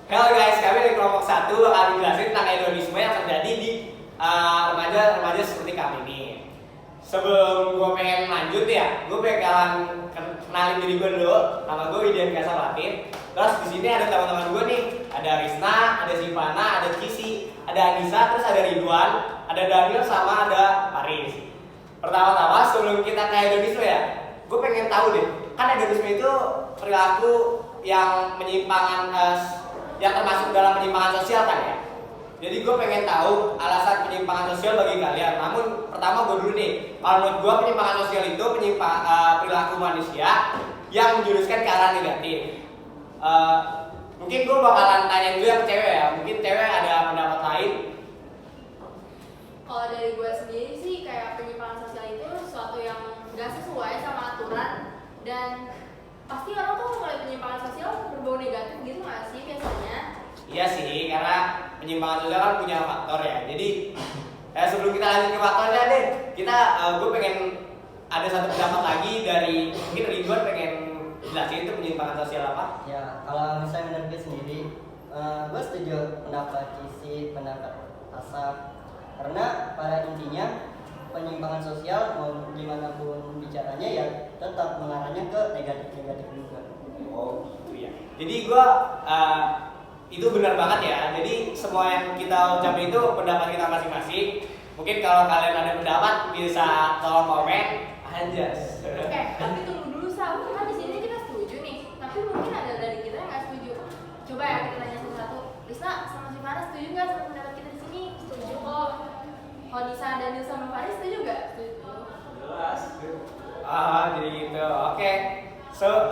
Halo guys, kami dari kelompok 1 bakal dijelasin tentang hedonisme yang terjadi di remaja-remaja seperti kami ini. Sebelum gue pengen lanjut ya, gue pengen kenalin diri gue dulu. Nama gue Widian Kasar Latin. Terus di sini ada teman-teman gue nih, ada Risna, ada Sivana, ada Kisi, ada Anissa, terus ada Ridwan, ada Daniel, sama ada Paris. Pertama-tama sebelum kita ke hedonisme ya, gue pengen tahu deh, kan hedonisme itu perilaku yang yang termasuk dalam penyimpangan sosial kan ya. Jadi gue pengen tahu alasan penyimpangan sosial bagi kalian. Namun pertama gue dulu nih, kalau menurut gue penyimpangan sosial itu perilaku manusia yang menjuruskan ke arah negatif. Mungkin gue bakalan tanya dulu yang cewek ya. Mungkin cewek ada pendapat lain. Kalau dari gue sendiri sih kayak penyimpangan sosial itu sesuatu yang gak sesuai sama aturan, dan pasti orang tuh mulai penyimpangan sosial berbau negatif gitu gak sih biasanya? Iya sih, karena penyimpangan sosial kan punya faktor ya. Jadi sebelum kita lanjut ke faktornya deh, gue pengen ada satu pendapat lagi dari mungkin Ridwan, pengen jelasin itu penyimpangan sosial apa? Ya, kalau misalnya menurut gue sendiri, gue setuju pendapat Kisi, pendapat Asaf, karena pada intinya penyimpangan sosial mau gimana pun bicaranya ya tetap mengarahnya ke negatif-negatif juga. Oh gitu ya. Jadi gue itu benar banget ya. Jadi semua yang kita ucapin itu pendapat kita masing-masing. Mungkin kalau kalian ada pendapat bisa tolong komen aja. Tapi tunggu dulu Sal, kan di sini kita setuju nih, tapi mungkin ada dari kita yang nggak setuju. Coba ya kita tanya satu-satu. Risna sama si Farah setuju nggak sama pendapat kita di sini? Setuju kok. Kalau Nisa, Daniel sama Faris setuju nggak? Setuju. Jelas. Jadi gitu. Oke. So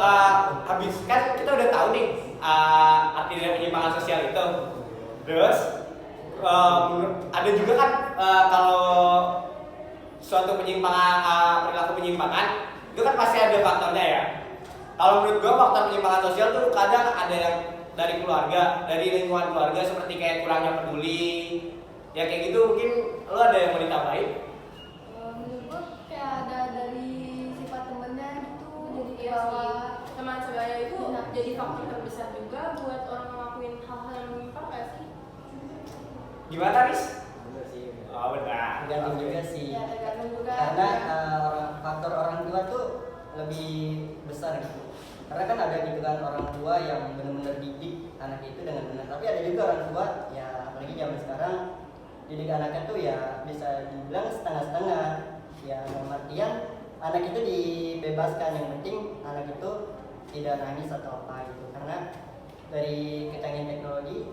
habis kan kita udah tahu nih arti dari penyimpangan sosial itu. Terus ada juga kan kalau suatu perilaku penyimpangan itu kan pasti ada faktornya ya. Kalau menurut gua faktor penyimpangan sosial tuh kadang ada yang dari keluarga, dari lingkungan keluarga, seperti kayak kurangnya peduli. Ya kayak gitu, mungkin lo ada yang mau ditambahin? Menurut gue kayak ada dari sifat temennya gitu, jadi Iya bahwa sih, teman sebaya itu jadi faktor terbesar juga buat orang ngelakuin hal-hal yang menyimpang gak sih? Gimana, Riz? Bener sih. Oh benar. Tergantung juga sih. ya tergantung juga. Karena faktor orang tua tuh lebih besar gitu. Karena kan ada gitu kan orang tua yang benar-benar didik anak itu dengan benar. Tapi ada juga orang tua ya, apalagi zaman sekarang, didik anaknya tuh ya bisa dibilang setengah-setengah. Ya dalam artian anak itu dibebaskan, yang penting anak itu tidak nangis atau apa gitu. Karena dari kecanggihan teknologi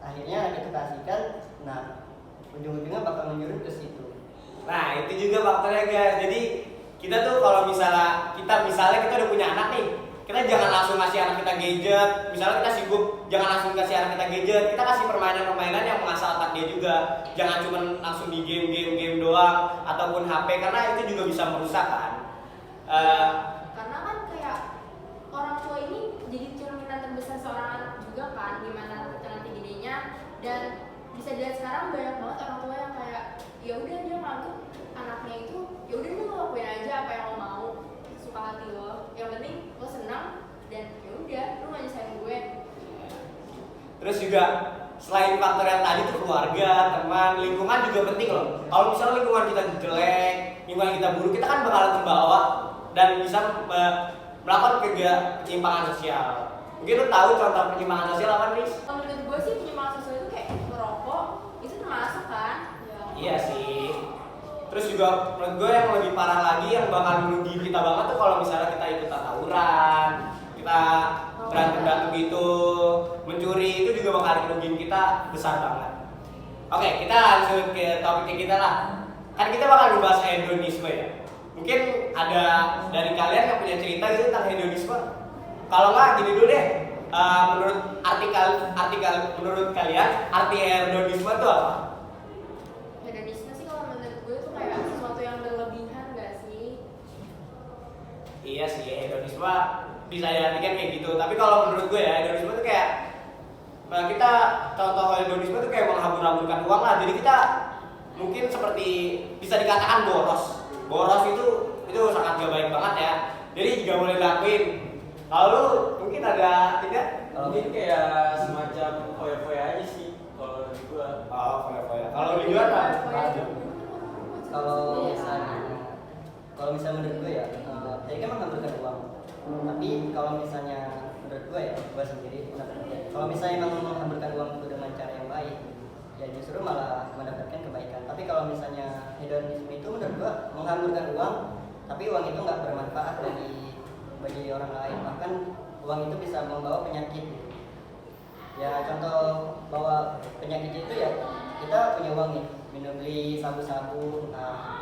akhirnya anak itu kasihkan, nah ujung-ujungnya bakal menjurus ke situ. Nah itu juga faktornya guys. Jadi kita tuh kalau misalnya kita udah punya anak nih, kita jangan langsung ngasih anak kita gadget. Misalnya kita sibuk, jangan langsung kasih anak kita gadget. Kita kasih permainan-permainan yang mengasah otak dia juga. Jangan cuma langsung di game doang ataupun HP, karena itu juga bisa merusak kan. Karena kan kayak orang tua ini jadi cerminan terbesar seorang anak juga kan, gimana kita nanti gedenya. Dan bisa dilihat sekarang banyak banget orang tua yang kayak ya udah dia nganggep anaknya itu ya udah lu ngelakuin aja apa yang lo mau, suka hati lo, yang penting lo senang, dan ya udah lu nggak nyusahin gue. Terus juga selain faktor yang tadi tuh keluarga, teman, lingkungan juga penting loh. Kalau misalnya lingkungan kita jelek, lingkungan kita buruk, kita kan bakalan terbawa dan bisa melakukan penyimpangan sosial. Mungkin lo tahu contoh penyimpangan sosial apa, Riz? Kalau menurut gue sih penyimpangan sosial itu kayak merokok, itu termasuk kan? Iya sih. Terus juga menurut gue yang lebih parah lagi, yang bakal merugi kita banget tuh kalau misalnya kita ikut tawuran, kita berantem gitu, mencuri, itu juga bakal merugiin kita besar banget. Oke, kita lanjut ke topik kita lah. Kan kita bakal bahas hedonisme ya. Mungkin ada dari kalian yang punya cerita gitu tentang hedonisme. Kalau nggak gini dulu deh. Menurut menurut kalian arti hedonisme itu apa? Hedonisme sih kalau menurut gue itu kayak sesuatu yang berlebihan gak sih? Iya sih, hedonisme bisa diartikan kayak gitu. Tapi kalau menurut gue ya, hedonisme itu kayak kita contoh hedonisme itu kayak menghambur-hamburkan uang lah. Jadi kita mungkin seperti bisa dikatakan boros. Boros itu sangat gak baik banget ya. Jadi juga boleh dilakuin. Kalau lu mungkin ada tidak? Kalau Mungkin kayak semacam foya-foya aja sih kalau di gua. Oh, foya-foya. Kalau di luar apa? kalau misalnya menurut gue ya, jadi kan menghamburkan uang. Tapi kalau misalnya menurut gue ya, gue sendiri kalau misalnya memang menghamburkan uang itu dengan cara yang baik, ya justru malah mendapatkan kebaikan. Tapi kalau misalnya hedonisme itu menurut gue menghamburkan uang, tapi uang itu nggak bermanfaat bagi orang lain. Bahkan uang itu bisa membawa penyakit. Ya contoh bawa penyakit itu ya kita punya uang nih, beli sabu-sabu,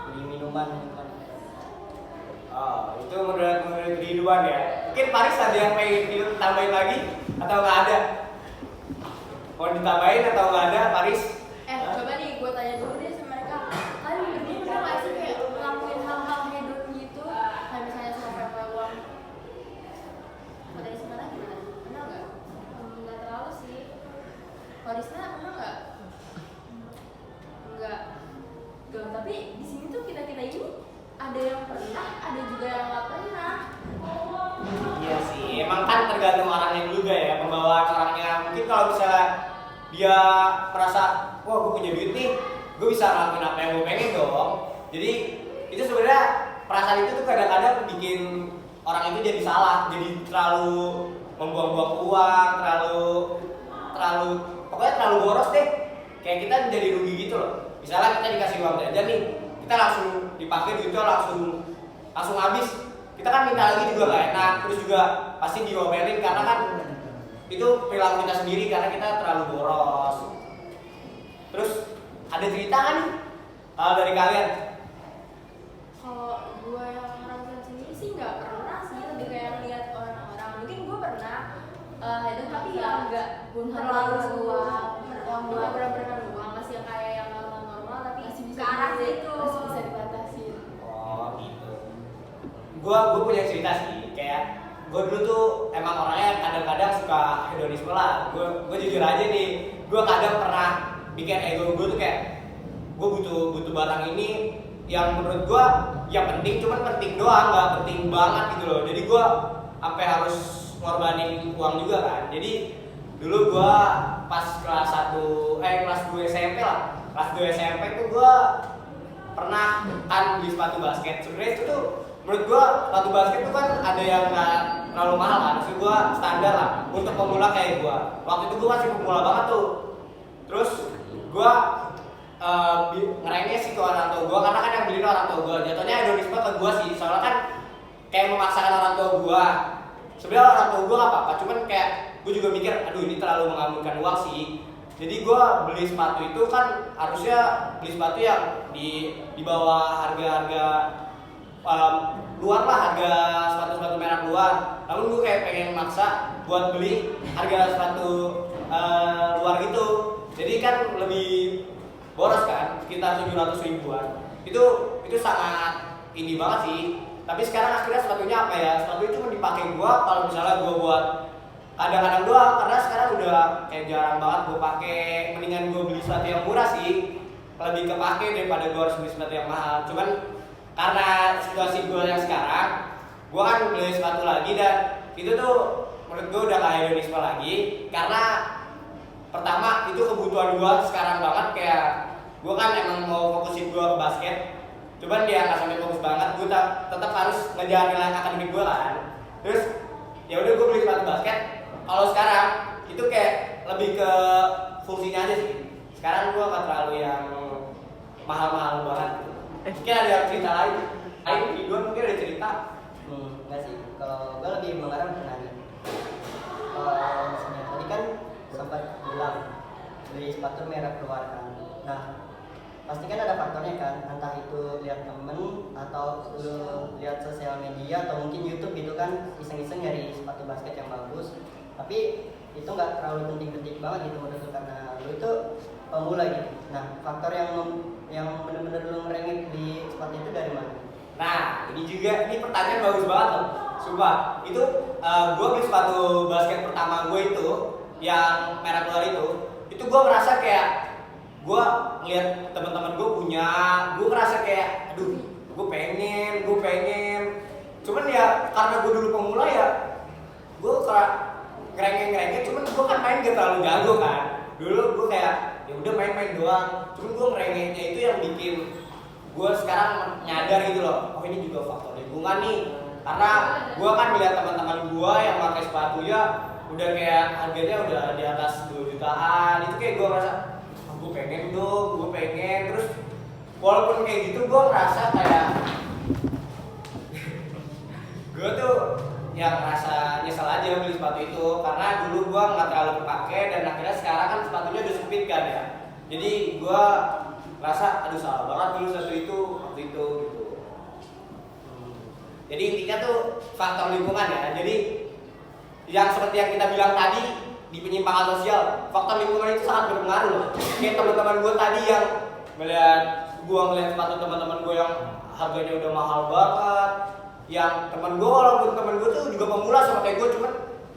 beli minuman. Oh, itu menurut kehidupan ya. Mungkin Paris ada yang pengen ditambahin lagi atau nggak ada? Mau ditambahin atau nggak ada, Paris? Coba nih gue tanya dulu deh sama mereka. Kalian berdua pernah nggak sih kayak ngelakuin hal-hal hedon gitu? Kayak misalnya sama pakai uang. Kalau dari sekarang gimana? Pernah nggak? Nggak terlalu sih. Kalau Risna pernah nggak? Enggak. Tapi di sini tuh kita ini ada yang pernah, ada juga yang nggak pernah. Iya sih, emang kan tergantung orangnya juga ya, pembawaan orangnya. Mungkin kalau misalnya dia merasa, wah gue punya duit nih, gue bisa ngelakuin apa yang gue pengen dong. Jadi itu sebenarnya perasaan itu tuh kadang-kadang bikin orang itu jadi salah, jadi terlalu membuang-buang uang, pokoknya terlalu boros deh. Kayak kita jadi rugi gitu loh. Misalnya kita dikasih uang jajan nih, kita langsung dipakai duitnya langsung habis. Kita kan minta lagi juga gak enak, terus juga pasti diomelin karena kan itu perilaku kita sendiri karena kita terlalu boros. Terus ada cerita kan nih dari kalian? Kalau gue yang ngerasain sendiri sih nggak pernah sih, lebih kayak lihat orang-orang. Mungkin gue pernah hedon tapi ya nggak terlalu uang gue benar-benar uang masih yang kayak yang normal tapi Masih bisa ke arah dibatasi, situ. masih bisa dibatasi. Oh gitu. Gue punya cerita sih, kayak gue dulu tuh emang orangnya kadang-kadang suka hedonisme lah. Gue jujur aja nih, gue kadang pernah bikin ego gue tuh kayak gue butuh barang ini yang menurut gue ya penting, cuman penting doang, nggak penting banget gitu loh. Jadi gue sampai harus ngorbanin uang juga kan. Jadi dulu gue pas kelas 2 SMP lah, kelas 2 SMP tuh gue pernah kan beli sepatu basket. Sebenarnya itu tuh menurut gue sepatu basket tuh kan ada yang nggak terlalu mahal kan, maksud gue standar lah untuk pemula kayak gue. Waktu itu gue masih pemula banget tuh. Terus gue ngerengnya sih ke orang tua gue karena kan yang beliin orang tua gue. Jatuhnya hedonisme ke gue sih, soalnya kan kayak memaksakan orang tua gue. Sebenarnya orang tua gue gak apa-apa, cuman kayak gue juga mikir, aduh ini terlalu menghamburkan uang sih. Jadi gue beli sepatu itu kan harusnya beli sepatu yang di bawah harga luar lah, harga sepatu merek luar. Lalu gue kayak pengen maksa buat beli harga sepatu luar gitu. Jadi kan lebih boros kan, sekitar 700 ribuan. Itu sangat ini banget sih. Tapi sekarang akhirnya sepatunya apa ya? Sepatu itu cuma dipakai gua kalau misalnya gua buat kadang-kadang doang, karena sekarang udah kayak jarang banget gua pakai. Mendingan gua beli sepatu yang murah sih, lebih kepake daripada gua harus beli sepatu yang mahal. Cuman karena situasi gua yang sekarang, gua kan beli sepatu lagi dan itu tuh menurut gua udah kayak hedonisme lagi. Karena pertama itu kebutuhan gua sekarang banget, kayak gua kan emang mau fokusin gua ke basket. Cuman dia nggak sampai fokus banget, gue tetap harus ngejalanin akademik gue kan. Terus ya udah gue beli sepatu basket. Kalau sekarang itu kayak lebih ke fungsinya aja sih. Sekarang gue nggak terlalu yang mahal-mahal banget. Mungkin ada yang cerita lain. Ridwan mungkin ada cerita. Enggak sih. Kalau gue lebih mengarah ke nanya. Misalnya tadi kan sempat bilang beli sepatu merek luar kan. Nah, pasti kan ada faktornya kan, entah itu lihat temen atau lihat sosial media atau mungkin YouTube gitu kan, iseng-iseng nyari sepatu basket yang bagus. Tapi itu nggak terlalu penting-penting banget gitu menurutku karena lu itu pemula gitu. Nah, faktor yang benar-benar lu ngerengek di sepatu itu dari mana? Nah, ini pertanyaan bagus banget loh. Sumpah, itu gue beli sepatu basket pertama gue itu yang merek luar itu gue merasa kayak gue ngeliat teman-teman gue punya, gue ngerasa kayak aduh gue pengen. Cuman ya karena gue dulu pemula ya gue kayak ngerengek, cuman gue kan main gak terlalu jago kan. Dulu gue kayak ya udah main-main doang, cuman gue ngerengeknya itu yang bikin gue sekarang nyadar gitu loh, oh ini juga faktor lingkungan nih. Karena gue kan melihat teman-teman gue yang pakai sepatunya udah kayak harganya udah di atas 2 jutaan, itu kayak gue ngerasa oh, gue pengen dong, gue pengen. Terus walaupun kayak gitu gue ngerasa kayak gue tuh yang ngerasa nyesel aja beli sepatu itu, karena dulu gue nggak terlalu kepake dan akhirnya sekarang kan sepatunya udah sempit kan ya. Jadi gue ngerasa aduh salah banget dulu satu itu waktu itu gitu. Jadi intinya tuh faktor lingkungan ya. Jadi yang seperti yang kita bilang tadi di penyimpangan sosial, faktor lingkungan itu sangat berpengaruh loh. Kayak teman-teman gue tadi yang ngeliat sepatu teman-teman gue yang harganya udah mahal banget. Yang teman gue, walaupun teman gue tuh juga pemula sama kayak gue, cuman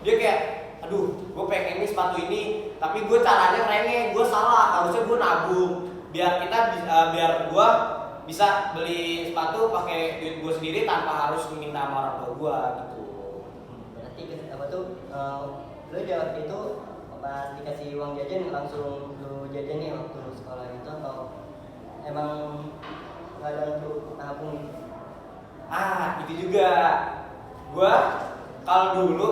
dia kayak aduh gue pengen ini sepatu ini, tapi gue caranya rengek, gue salah, harusnya gue nabung biar gue bisa beli sepatu pakai duit gue sendiri tanpa harus minta sama orang tua gue gitu. Berarti apa tuh lu jawab itu pas dikasih uang jajan langsung lu jajan nih waktu lu sekolah gitu, atau emang nggak ada untuk nabung gitu? Itu juga gue kalau dulu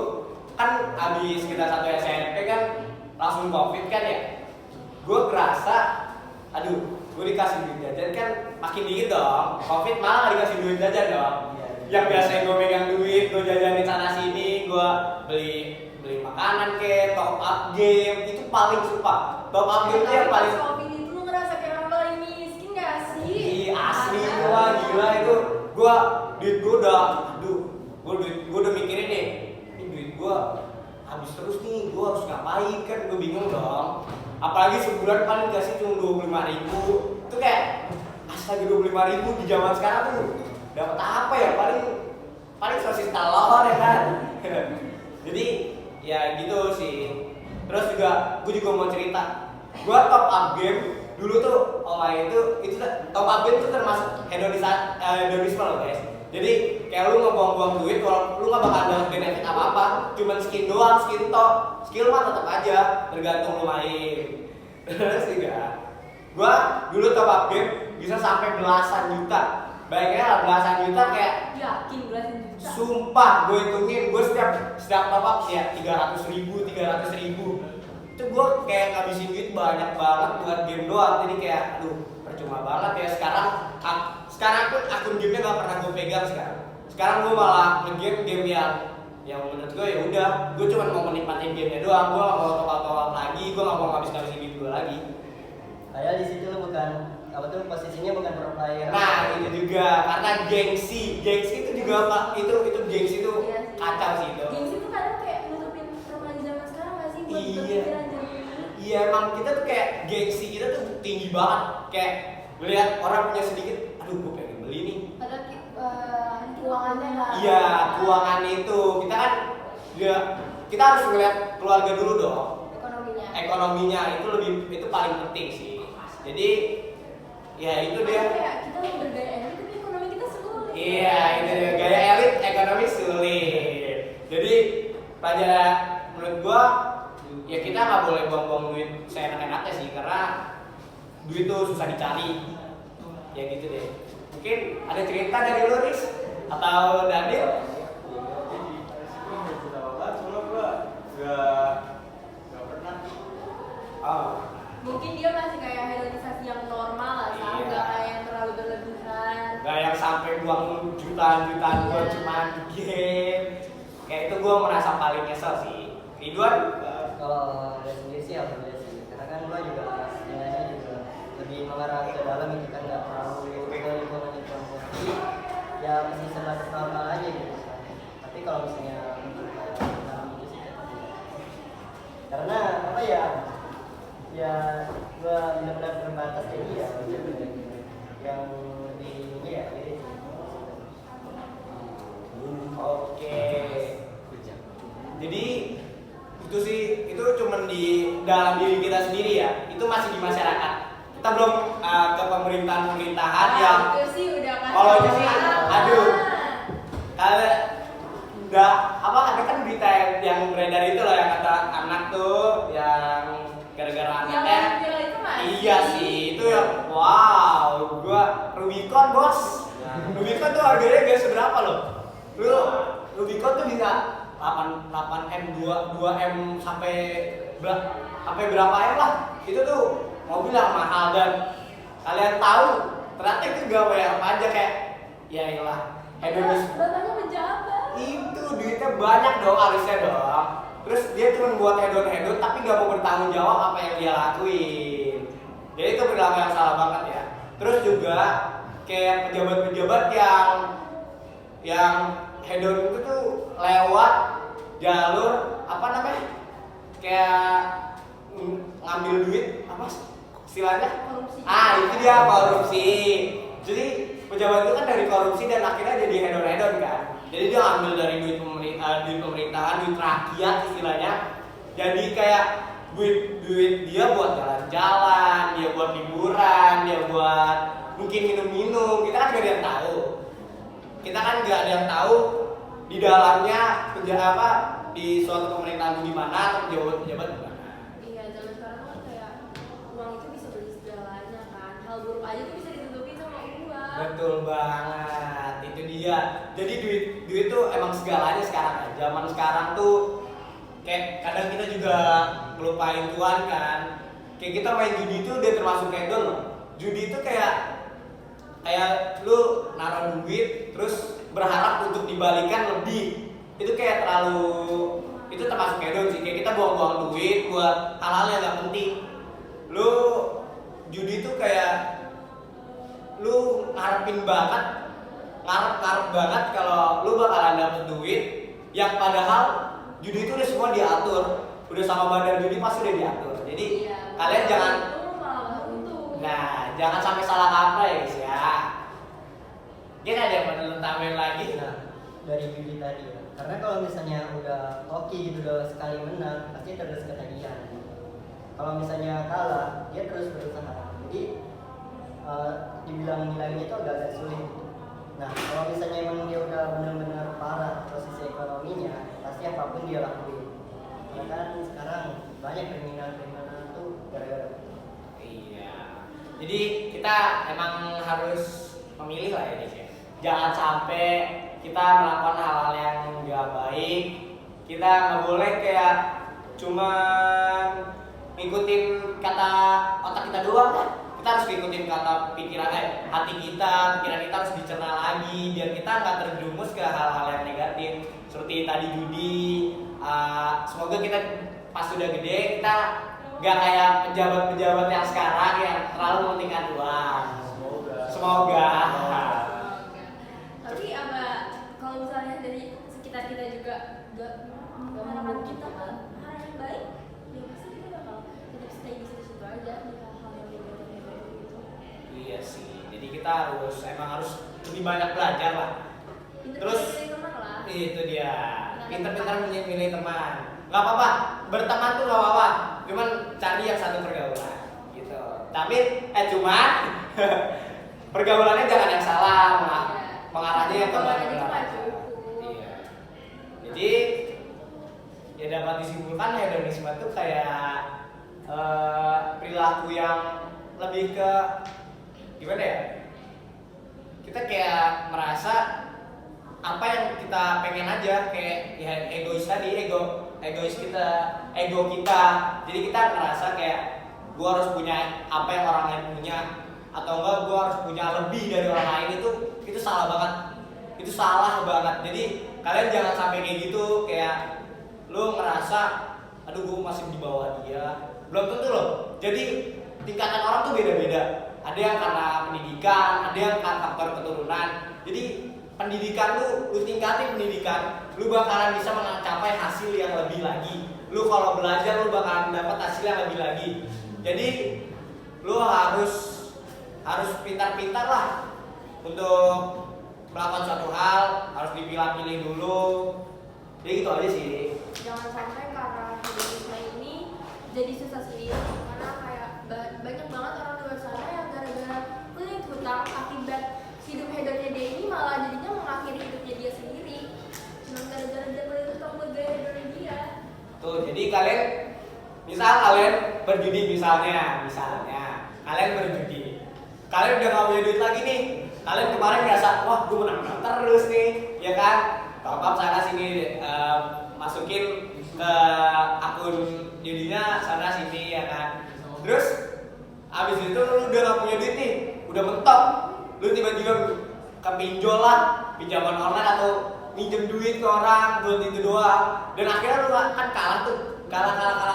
kan habis kita satu SMP kan langsung COVID kan ya, gue kerasa aduh gue dikasih duit jajan kan makin dikit dong, COVID malah dikasih duit jajan dong. Yang biasanya gue megang duit, gue jajanin sana sini, gue beli makanan ke top up game, itu paling suka. Top up game itu yang paling COVID itu lu ngerasa kayak orang paling miskin gak sih? asli gue gila itu. Gue duit gue udah gue udah mikirin nih, ini duit gue habis terus nih, gue harus ngapain kan, gue bingung dong. Apalagi sebulan paling dikasih cuma 25.000, itu kayak astaga 25.000 di zaman sekarang tuh dapat apa ya, paling sosis telur ya kan. Jadi ya gitu sih. Terus juga gue juga mau cerita, gue top up game dulu tuh itu top up game tuh termasuk hedonisme loh guys. Jadi kayak lu ngebuang-buang duit, kalau lu nggak bakal dapat benefit apa-apa, cuman skin doang, skin top, skill mah tetap aja, tergantung lu main. Terus juga, gua dulu top up game bisa sampai belasan juta. Bayangin lah belasan juta kayak Yakin belasan juta? sumpah gue hitungin, gue setiap top up ya 300.000. Itu gue kayak ngabisin duit banyak banget buat game doang. Jadi kayak aduh percuma banget ya. Sekarang pun akun gamenya nggak pernah gue pegang sekarang. Sekarang gue malah game yang menurut gue ya udah, gue cuma mau menikmatin gamenya doang. Gue nggak mau top up lagi, gue nggak mau ngabisin duit gue lagi. Padahal di situ lu bukan apa tuh posisinya bukan pro player. Nah itu juga karena gengsi itu juga apa? Itu gengsi itu Iya sih. kacau sih itu. Gengsi tuh kadang kayak nutupin remaja zaman sekarang gak sih? Buat Iya. berpikiran zaman ini. Iya emang kita tuh kayak gengsi kita tuh tinggi banget. Kayak melihat orang punya sedikit, aduh gue pengen beli nih. Padahal keuangannya nggak. Iya keuangan itu kita kan ya kita harus ngeliat keluarga dulu dong. Ekonominya itu paling penting sih. Jadi ya itu dia. Kayak kita mau bergaya elit tapi ekonomi kita sulit. Iya itu dia, gaya elit ekonomi sulit. Jadi pelajaran menurut gua ya kita nggak boleh buang-buang duit seenak-enaknya sih, karena duit itu susah dicari. Ya gitu deh. Mungkin ada cerita dari lu Riz atau Daniel? Gak pernah. Oh. Mungkin dia masih kayak hedonisasi yang normal lah, Iya. nggak kayak yang terlalu berlebihan. Gak yang sampai buang jutaan buat cuma game. Kayak itu gue merasa paling nyesel sih. Ridwan? Kalau dari sendiri sih alhamdulillah sih, karena kan gua juga nilainya juga lebih mengarah ke dalam gitu kan, nggak terlalu ke lingkungan itu. Jadi ya masih sebatas normal aja gitu. Tapi kalau misalnya untuk dalam itu sih karena apa ya gua benar-benar terbatas, jadi ya yang lebih ini ya ini sih. Oke. Jadi itu cuman di dalam diri kita sendiri ya. Itu masih di masyarakat. Kita belum ke pemerintahan yang itu sih udah kan. kalau itu sih aduh. Kalau ada kan berita yang beredar itu loh yang kata tuh yang gara-gara Yang anaknya. viral itu masih. Iya sih, itu ya. Wow, gua Rubicon bos. Rubicon tuh harganya gak seberapa loh. Lu Rubicon tuh bisa 8M 2M sampai berapa M lah. Itu tuh mobil yang mahal dan kalian tahu ternyata itu gak bayar pajak kayak ya iyalah hedonis. Bapaknya pejabat. Itu duitnya banyak dong harusnya dong. Terus dia cuma buat hedon tapi gak mau bertanggung jawab apa yang dia lakuin. Jadi itu perilaku yang salah banget ya. Terus juga kayak pejabat-pejabat yang hedon itu tuh lewat jalur apa namanya? Kayak ngambil duit apa istilahnya? Korupsi. Itu dia korupsi. Jadi pejabat itu kan dari korupsi dan akhirnya jadi hedon-hedon kan. Jadi dia ambil dari duit pemerintahan, duit rakyat istilahnya. Jadi kayak duit dia buat jalan-jalan, dia buat liburan, dia buat mungkin minum-minum. Kita kan gak ada yang tahu. Kita kan gak ada yang tahu di dalamnya apa di suatu pemerintahan di mana atau pejabat-pejabat di mana. Iya, zaman sekarang kan kayak uang itu bisa beli segalanya kan. Hal buruk aja tuh bisa ditutupin sama uang. Betul banget, itu dia. Jadi duit tuh emang segalanya sekarang ya. Zaman sekarang tuh kayak kadang kita juga ngelupain Tuhan kan. Kayak kita main judi itu dia termasuk hedon loh. Judi itu kayak lu naruh duit terus berharap untuk dibalikan lebih. Itu kayak itu termasuk hedon sih. Kayak kita buang-buang duit buat hal-hal yang gak penting. Lu judi itu kayak lu ngarep banget kalau lu bakalan dapet duit yang padahal judi itu udah semua diatur, udah sama badan judi pasti udah diatur. Jadi Iya, kalian jangan untung malah untung. jangan sampai salah kaprah ya guys ya. Gini ada yang perlu tambahin lagi. Nah, dari judi tadi ya. Karena kalau misalnya udah hoki gitu udah sekali menang, pasti terus ketagihan. Kalau misalnya kalah, dia terus berusaha. Jadi dibilang nilainya itu agak sulit. Nah, kalau misalnya emang dia udah benar-benar parah posisi ekonominya, pasti apapun dia lakuin. Karena kan sekarang banyak kriminal tuh gara-gara. Iya. Jadi kita emang harus memilih lah ya guys ya. Jangan sampai kita melakukan hal-hal yang nggak baik. Kita nggak boleh kayak cuma ngikutin kata otak kita doang kan. Kita harus ngikutin kata hati kita, pikiran kita harus dicerna lagi biar kita nggak terjerumus ke hal-hal yang negatif seperti tadi judi. Semoga kita pas sudah gede kita nggak kayak pejabat-pejabat yang sekarang yang terlalu mementingkan uang. Semoga. Tapi kalau misalnya dari sekitar kita juga gak harapan kita ke hal yang baik, ya pasti kita bakal tetap stay di situ aja di hal-hal yang negatif gitu. Iya sih. Jadi kita harus lebih banyak belajar lah. Terus Pinter-pinter teman lah. itu dia. Pintar-pintar milih teman. Gak apa-apa. Berteman tuh gak apa-apa. Cuman cari yang satu pergaulan gitu. Tapi cuman pergaulannya jangan yang salah, mengarahnya yang kemana. Iya. Jadi ya dapat disimpulkan hedonisme itu kayak perilaku yang lebih ke gimana ya? Kita kayak merasa apa yang kita pengen aja, kayak ya egois tadi, egois kita, ego kita. Jadi kita ngerasa kayak gua harus punya apa yang orang lain punya, atau enggak gua harus punya lebih dari orang lain. Itu salah banget. Itu salah banget. Jadi kalian jangan sampai kayak gitu, kayak lu ngerasa aduh gua masih di bawah dia. Belum tentu loh. Jadi tingkatan orang tuh beda-beda. Ada yang karena pendidikan, ada yang karena faktor keturunan. Jadi pendidikan lu tingkatin pendidikan, lu bakalan bisa mencapai hasil yang lebih lagi. Lu kalau belajar lu bakalan dapat hasil yang lebih lagi. Jadi lu harus pintar-pintar lah untuk melakukan suatu hal, harus dipilah-pilih dulu. Jadi gitu aja sih. Jangan sampai karena hedonisme ini jadi susah sendiri, karena kayak banyak banget orang di luar sana yang gara-gara punya hutang akibat hidup hedonnya dia ini malah jadinya mengakhiri hidupnya dia sendiri cuma gara-gara dia punya hutang buat gaya hedonnya dia. Tuh, jadi kalian Misal kalian berjudi misalnya kalian berjudi, kalian udah nggak punya duit lagi nih, kalian kemarin ngerasa wah gue menang terus nih, ya kan? Top up sana sini, masukin ke akun judinya sana sini, ya kan? Terus abis itu lu udah nggak punya duit nih, udah mentok, lu tiba-tiba ke pinjol lah, pinjaman online atau minjem duit ke orang buat itu doang, dan akhirnya lu kan kalah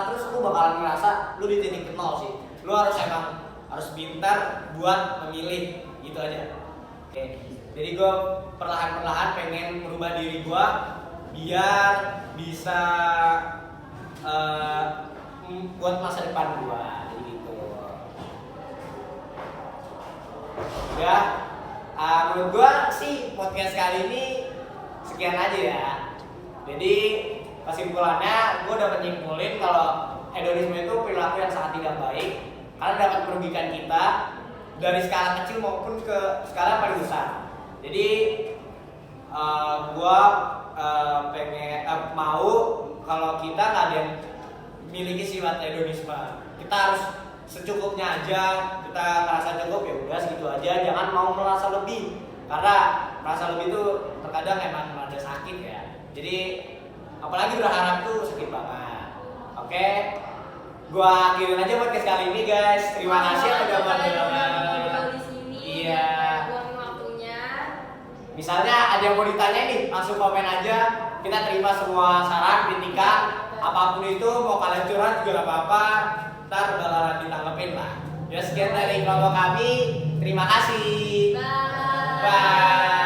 terus, lu bakalan ngerasa lu di titik nol sih. Lu emang harus pintar buat memilih, gitu aja. Oke, jadi gue perlahan-perlahan pengen merubah diri gue biar bisa buat masa depan gue, gitu. Ya, menurut gue sih podcast kali ini sekian aja ya. Jadi kesimpulannya gue udah menyimpulin kalau hedonisme itu perilaku yang sangat tidak baik karena dapat merugikan kita dari skala kecil maupun ke skala paling besar. Jadi gue pengen mau kalau kita nggak ada yang miliki sifat hedonisme, kita harus secukupnya aja, kita merasa cukup ya udah segitu aja, jangan mau merasa lebih karena merasa lebih itu terkadang emang ada sakit ya. Jadi apalagi berharap tuh sakit banget. Oke, gua akhirin aja podcast kali ini guys. Terima kasih udah mendengar. di sini. Iya. Buang waktunya. Misalnya ada yang mau ditanya nih, langsung komen aja. Kita terima semua saran, kritikan, apapun itu, mau kalian curhat juga gak apa-apa. Ntar bakalan ditanggepin lah. Ya sekian dari kelompok kami. Terima kasih. Bye. Bye.